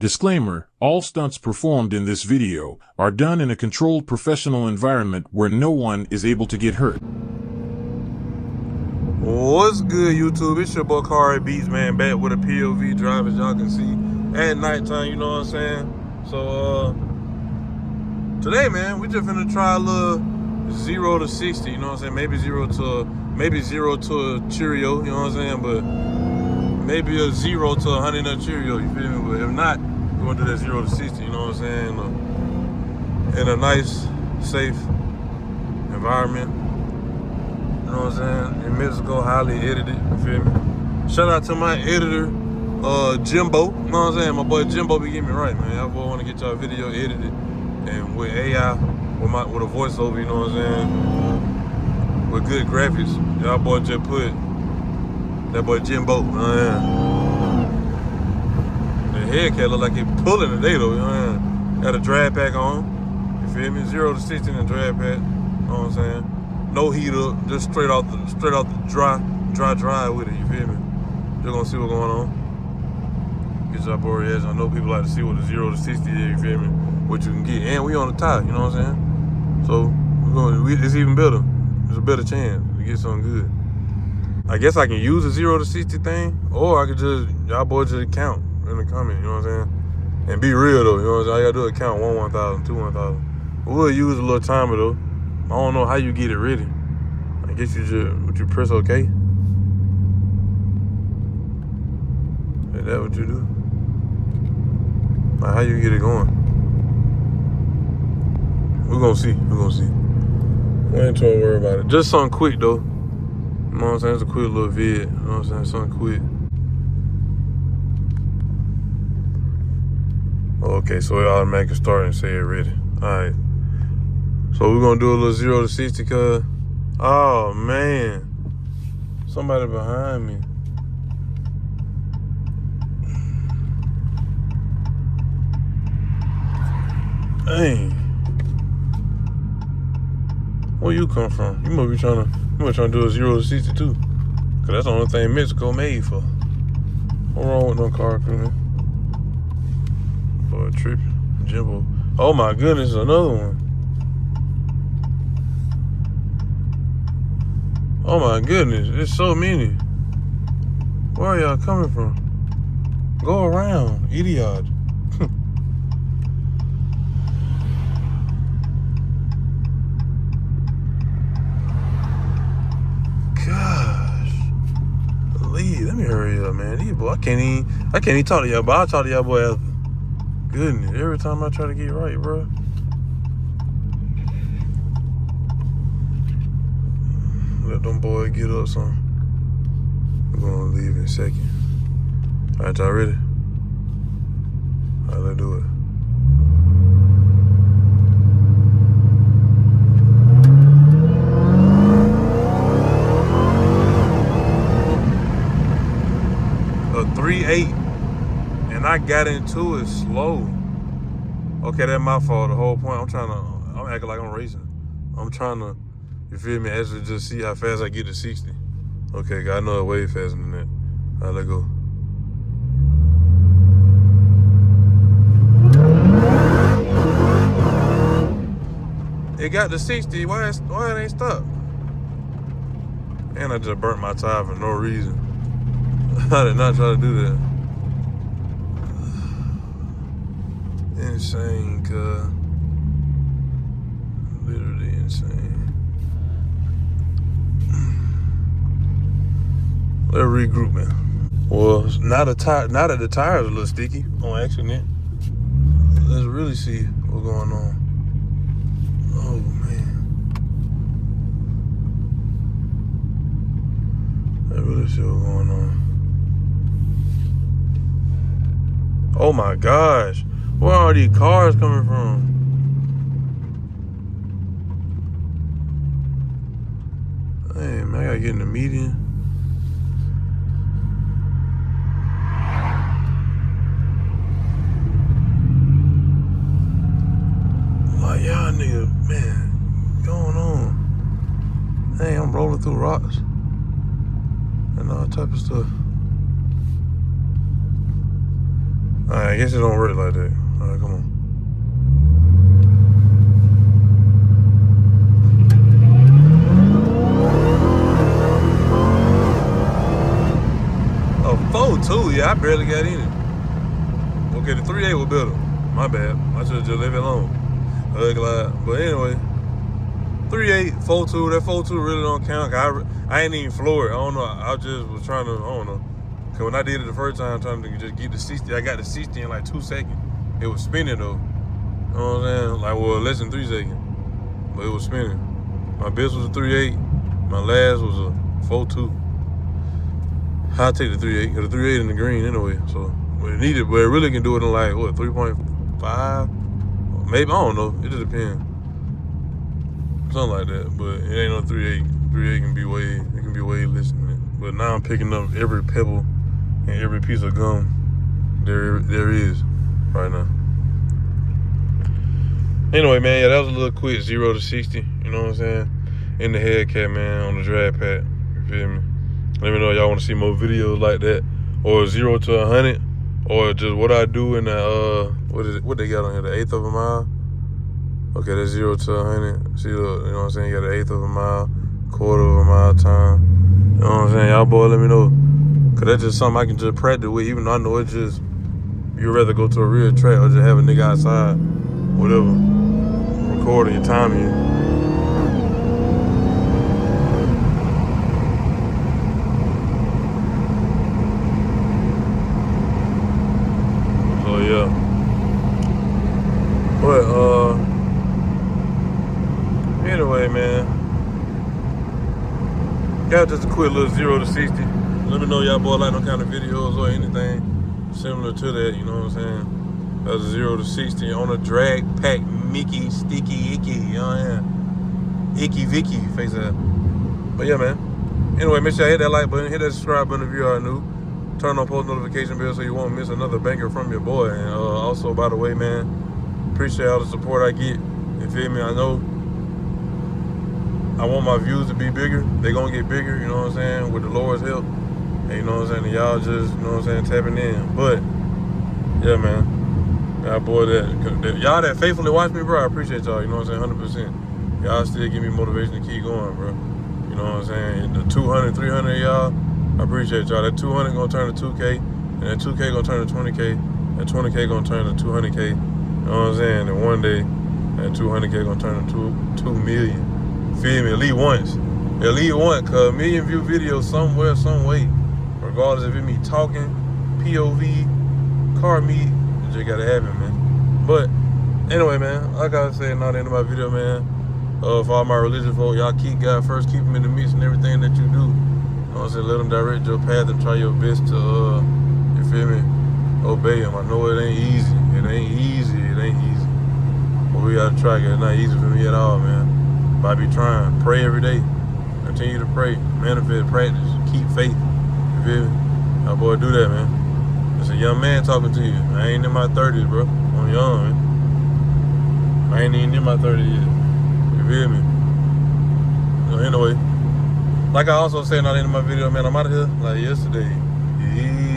Disclaimer, all stunts performed in this video are done in a controlled professional environment where no one is able to get hurt. What's good, YouTube? It's your boy Kari Beats, man, back with a POV drive, as y'all can see, at nighttime, you know what I'm saying? So, today, man, we just finna try a little 0 to 60, you know what I'm saying? Maybe zero to a Cheerio, you know what I'm saying? But maybe a 0 to 100 nut Cheerio, you feel me? But if not, we're gonna do that 0 to 60, you know what I'm saying? In a nice, safe environment. You know what I'm saying? In Mexico, highly edited, you feel me? Shout out to my editor, Jimbo. You know what I'm saying? My boy Jimbo be getting me right, man. Y'all boy wanna get y'all video edited and with AI, with a voiceover, you know what I'm saying? With good graphics. Y'all boy just put that boy Jimbo, you know what I'm saying? The Hellcat look like he pulling today though, you know what I'm saying? Got a Dragpack on, you feel me? 0 to 60 in the Dragpack, you know what I'm saying? No heat up, just straight off the dry with it, you feel me? Just gonna see what's going on. Get y'all bored edge. I know people like to see what the 0 to 60 is, you feel me? What you can get. And we on the top, you know what I'm saying? So it's even better. There's a better chance to get something good. I guess I can use a 0 to 60 thing, or I could y'all boys just count in the comment, you know what I'm saying? And be real though, you know what I'm saying? All you gotta do is count 1,000, 2,000. We'll use a little timer though. I don't know how you get it ready. I guess you press OK. Is that what you do? Like how you get it going? We're gonna see. I ain't trying to worry about it. Just something quick though. You know what I'm saying? It's a quick little vid. You know what I'm saying? Something quick. Okay, so it automatically start and say it ready. Alright. So we're gonna do a little 0 to 60, cuz. Oh man. Somebody behind me. Dang. Where you come from? You must be trying to do a 0 to 60 too. Cause that's the only thing Mexico made for. What's wrong with them car crew, man? For a trip. Jimbo. Oh my goodness, another one. Oh my goodness, there's so many. Where are y'all coming from? Go around, idiot. Gosh. Let me hurry up, man. These boy, I can't even talk to y'all, but I'll talk to y'all boy after. Goodness, every time I try to get right, bro. Let them boys get up some. We're gonna leave in a second. All right, y'all ready? All right, let's do it. A 3.8, and I got into it slow. Okay, that's my fault. The whole point, I'm acting like I'm racing. I'm trying to, you feel me, actually just see how fast I get to 60. Okay, I know it way faster than that. All right, let's go. It got to 60, why it ain't stopped? And I just burnt my tire for no reason. I did not try to do that. Insane, cuz. Literally insane. Let's regroup, man. Well, now that the tire's a little sticky on accident, let's really see what's going on. Oh man, let's really see what's going on. Oh my gosh, where are these cars coming from? Hey man, I gotta get in the median. Like y'all niggas, man, going on? Hey, I'm rolling through rocks and all type of stuff. Alright, I guess it don't work like that. Alright, come on. A 4.2, yeah, I barely got in it. Okay, the 3.8 was better. My bad. I should have just left it alone. But anyway, 3.8, 4.2, that 4.2 really don't count. I ain't even floor it. I don't know. I just was trying to, I don't know. Cause when I did it the first time, trying to just get the 60, I got the 60 in like 2 seconds. It was spinning though. You know what I'm saying? Like, well, less than 3 seconds. But it was spinning. My best was a 3.8. My last was a 4.2. I'll take the 3.8. Cause the 3.8 in the green anyway. So, but it really can do it in like, what, 3.5? Maybe, I don't know. It just depends. Something like that. But it ain't no 3.8. 3.8 can be way less than that. But now I'm picking up every pebble and every piece of gum there is right now. Anyway, man, yeah, that was a little quick 0 to 60, you know what I'm saying? In the Hellcat, man, on the Dragpack, you feel me? Let me know if y'all want to see more videos like that, or 0 to 100, or just what I do in the, what they got on here, the 1/8 of a mile? Okay, that's 0 to 100. See, look, you know what I'm saying? You got the 1/8 of a mile, 1/4 of a mile time. You know what I'm saying? Y'all boy, let me know. Cause that's just something I can just practice with, even though I know it's just, you'd rather go to a real track or just have a nigga outside, whatever, recording your time here. So yeah. But anyway, man. Got just a quick little 0 to 60. Let me know y'all boy like no kind of videos or anything similar to that, you know what I'm saying? That's a 0 to 60 on a Dragpack Mickey Sticky Icky, you know what I'm saying? Icky Vicky face that. But yeah, man. Anyway, make sure you hit that like button, hit that subscribe button if you are new. Turn on post notification bell so you won't miss another banger from your boy. And also, by the way, man, appreciate all the support I get. You feel me? I know I want my views to be bigger. They gonna get bigger, you know what I'm saying, with the Lord's help. And you know what I'm saying, and y'all just, you know what I'm saying, tapping in. But yeah, man, y'all boy y'all that faithfully watch me, bro, I appreciate y'all, you know what I'm saying, 100%. Y'all still give me motivation to keep going, bro. You know what I'm saying? The 200, 300 of y'all, I appreciate y'all. That 200 gonna turn to 2K, and that 2K gonna turn to 20K, that 20K gonna turn to 200K. You know what I'm saying? And one day, that 200K gonna turn to 2 million. Feel me? At least once, cause a million view video somewhere, some way, regardless if it me talking, POV, car meet, it just gotta happen, man. But anyway, man, like I said, not the end of my video, man. For all my religious folk, y'all keep God first, keep him in the midst and everything that you do. You know what I'm saying? Let him direct your path and try your best to, you feel me, obey him. I know it ain't easy. It ain't easy. But we gotta try, cause it's not easy for me at all, man. But I be trying. Pray every day. Continue to pray. Manifest, practice. Keep faith. You feel me? My boy, do that, man. It's a young man talking to you. I ain't in my 30s, bro. I'm young, man. I ain't even in my 30s yet. You feel me? So anyway, like I also said not in my video, man, I'm out of here like yesterday. Yeah.